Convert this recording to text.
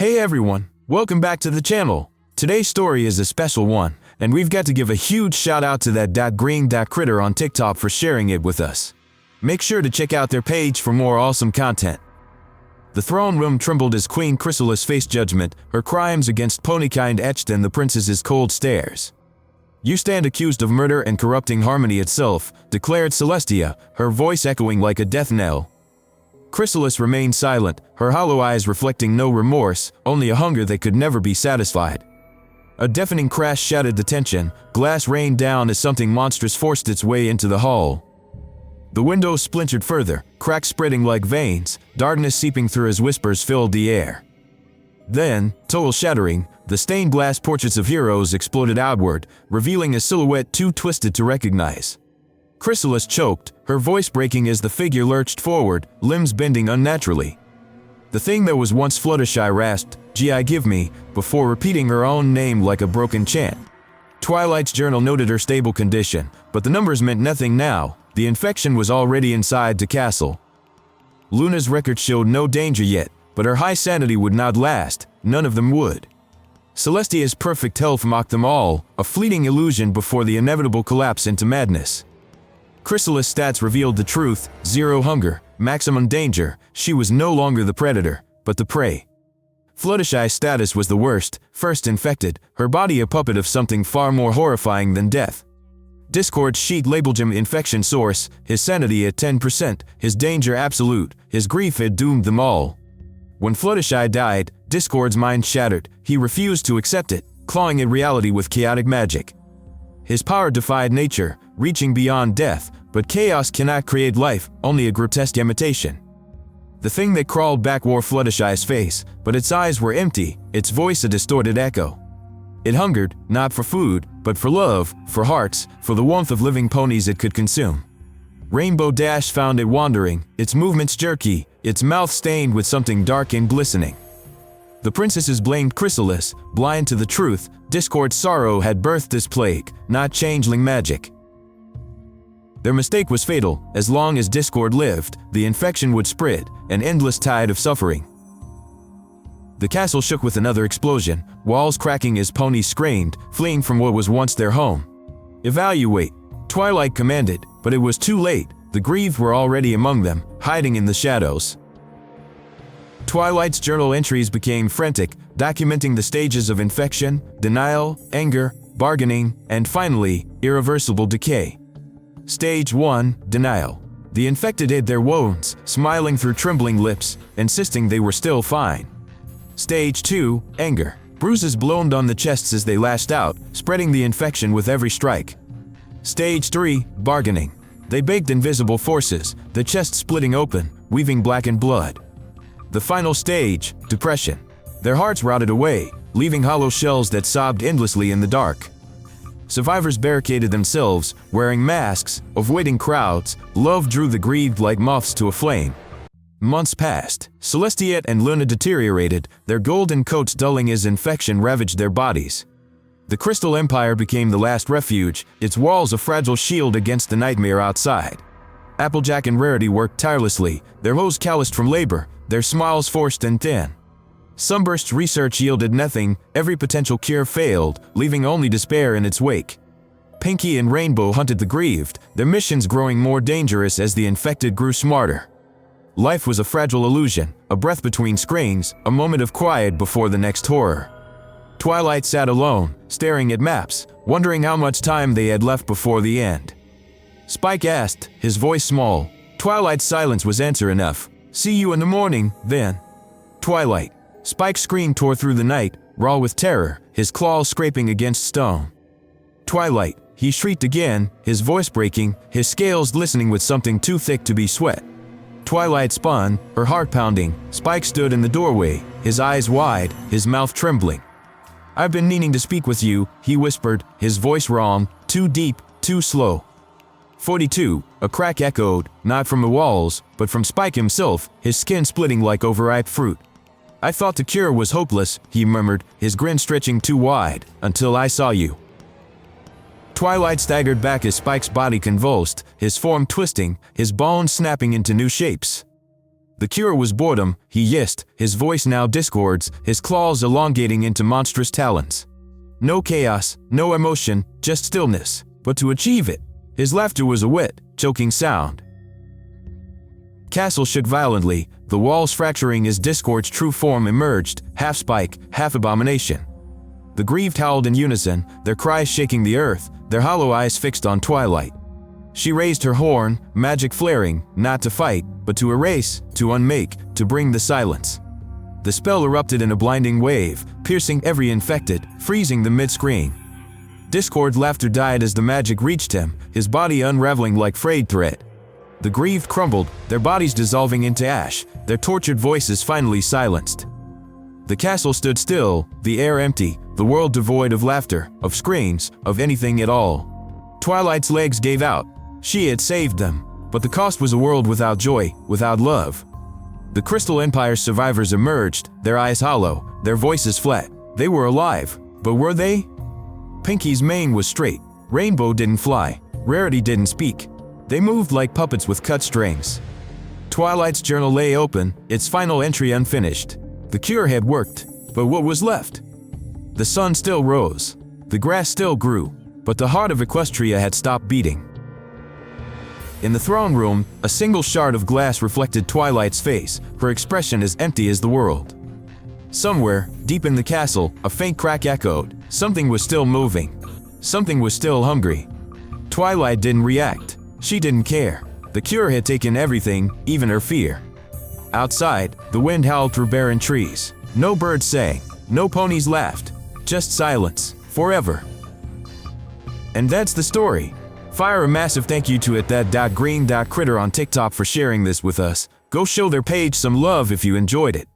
Hey everyone, welcome back to the channel. Today's story is a special one, and we've got to give a huge shout out to that green critter on TikTok for sharing it with us. Make sure to check out their page for more awesome content. The throne room trembled as Queen Chrysalis faced judgment, her crimes against ponykind etched in the princess's cold stares. "You stand accused of murder and corrupting harmony itself," declared Celestia, her voice echoing like a death knell. Chrysalis remained silent, her hollow eyes reflecting no remorse, only a hunger that could never be satisfied. A deafening crash shattered the tension, glass rained down as something monstrous forced its way into the hall. The windows splintered further, cracks spreading like veins, darkness seeping through as whispers filled the air. Then, total shattering, the stained glass portraits of heroes exploded outward, revealing a silhouette too twisted to recognize. Chrysalis choked, her voice breaking as the figure lurched forward, limbs bending unnaturally. The thing that was once Fluttershy rasped, "Gi give me," before repeating her own name like a broken chant. Twilight's journal noted her stable condition, but the numbers meant nothing now. The infection was already inside the castle. Luna's record showed no danger yet, but her high sanity would not last, none of them would. Celestia's perfect health mocked them all, a fleeting illusion before the inevitable collapse into madness. Chrysalis' stats revealed the truth: 0 hunger, maximum danger. She was no longer the predator, but the prey. Fluttershy's status was the worst, first infected, her body a puppet of something far more horrifying than death. Discord's sheet labeled him infection source, his sanity at 10%, his danger absolute, his grief had doomed them all. When Fluttershy died, Discord's mind shattered, he refused to accept it, clawing at reality with chaotic magic. His power defied nature, reaching beyond death, but chaos cannot create life, only a grotesque imitation. The thing that crawled back wore Fluttershy's face, but its eyes were empty, its voice a distorted echo. It hungered, not for food, but for love, for hearts, for the warmth of living ponies it could consume. Rainbow Dash found it wandering, its movements jerky, its mouth stained with something dark and glistening. The princesses blamed Chrysalis, blind to the truth. Discord's sorrow had birthed this plague, not changeling magic. Their mistake was fatal. As long as Discord lived, the infection would spread, an endless tide of suffering. The castle shook with another explosion, walls cracking as ponies screamed, fleeing from what was once their home. "Evaluate," Twilight commanded, but it was too late. The grieved were already among them, hiding in the shadows. Twilight's journal entries became frantic, documenting the stages of infection, denial, anger, bargaining, and finally, irreversible decay. Stage 1, denial. The infected hid their wounds, smiling through trembling lips, insisting they were still fine. Stage 2, anger. Bruises bloomed on the chests as they lashed out, spreading the infection with every strike. Stage 3, bargaining. They begged invisible forces, the chest splitting open, weaving blackened blood. The final stage, depression. Their hearts rotted away, leaving hollow shells that sobbed endlessly in the dark. Survivors barricaded themselves, wearing masks, avoiding crowds. Love drew the grieved like moths to a flame. Months passed. Celestia and Luna deteriorated, their golden coats dulling as infection ravaged their bodies. The Crystal Empire became the last refuge, its walls a fragile shield against the nightmare outside. Applejack and Rarity worked tirelessly, their hose calloused from labor, their smiles forced and thin. Sunburst's research yielded nothing, every potential cure failed, leaving only despair in its wake. Pinky and Rainbow hunted the grieved, their missions growing more dangerous as the infected grew smarter. Life was a fragile illusion, a breath between screams, a moment of quiet before the next horror. Twilight sat alone, staring at maps, wondering how much time they had left before the end. Spike asked, his voice small. Twilight's silence was answer enough. "See you in the morning, then." Twilight. Spike's scream tore through the night, raw with terror, his claws scraping against stone. Twilight. He shrieked again, his voice breaking, his scales glistening with something too thick to be sweat. Twilight spun, her heart pounding. Spike stood in the doorway, his eyes wide, his mouth trembling. "I've been needing to speak with you," he whispered, his voice wrong, too deep, too slow. 42, a crack echoed, not from the walls, but from Spike himself, his skin splitting like overripe fruit. "I thought the cure was hopeless," he murmured, his grin stretching too wide, "until I saw you." Twilight staggered back as Spike's body convulsed, his form twisting, his bones snapping into new shapes. The cure was boredom, he hissed, his voice now discords, his claws elongating into monstrous talons. No chaos, no emotion, just stillness. But to achieve it, his laughter was a wet, choking sound. Castle shook violently, the walls fracturing as Discord's true form emerged, half spike, half abomination. The grieved howled in unison, their cries shaking the earth, their hollow eyes fixed on Twilight. She raised her horn, magic flaring, not to fight, but to erase, to unmake, to bring the silence. The spell erupted in a blinding wave, piercing every infected, freezing the mid-screen. Discord's laughter died as the magic reached him, his body unraveling like frayed thread. The grieved crumbled, their bodies dissolving into ash, their tortured voices finally silenced. The castle stood still, the air empty, the world devoid of laughter, of screams, of anything at all. Twilight's legs gave out. She had saved them, but the cost was a world without joy, without love. The Crystal Empire's survivors emerged, their eyes hollow, their voices flat. They were alive, but were they? Pinky's mane was straight. Rainbow didn't fly. Rarity didn't speak. They moved like puppets with cut strings. Twilight's journal lay open, its final entry unfinished. The cure had worked, but what was left? The sun still rose. The grass still grew, but the heart of Equestria had stopped beating. In the throne room, a single shard of glass reflected Twilight's face, her expression as empty as the world. Somewhere, deep in the castle, a faint crack echoed. Something was still moving. Something was still hungry. Twilight didn't react. She didn't care. The cure had taken everything, even her fear. Outside, the wind howled through barren trees. No birds sang. No ponies laughed. Just silence. Forever. And that's the story. Fire a massive thank you to @that.green.critter on TikTok for sharing this with us. Go show their page some love if you enjoyed it.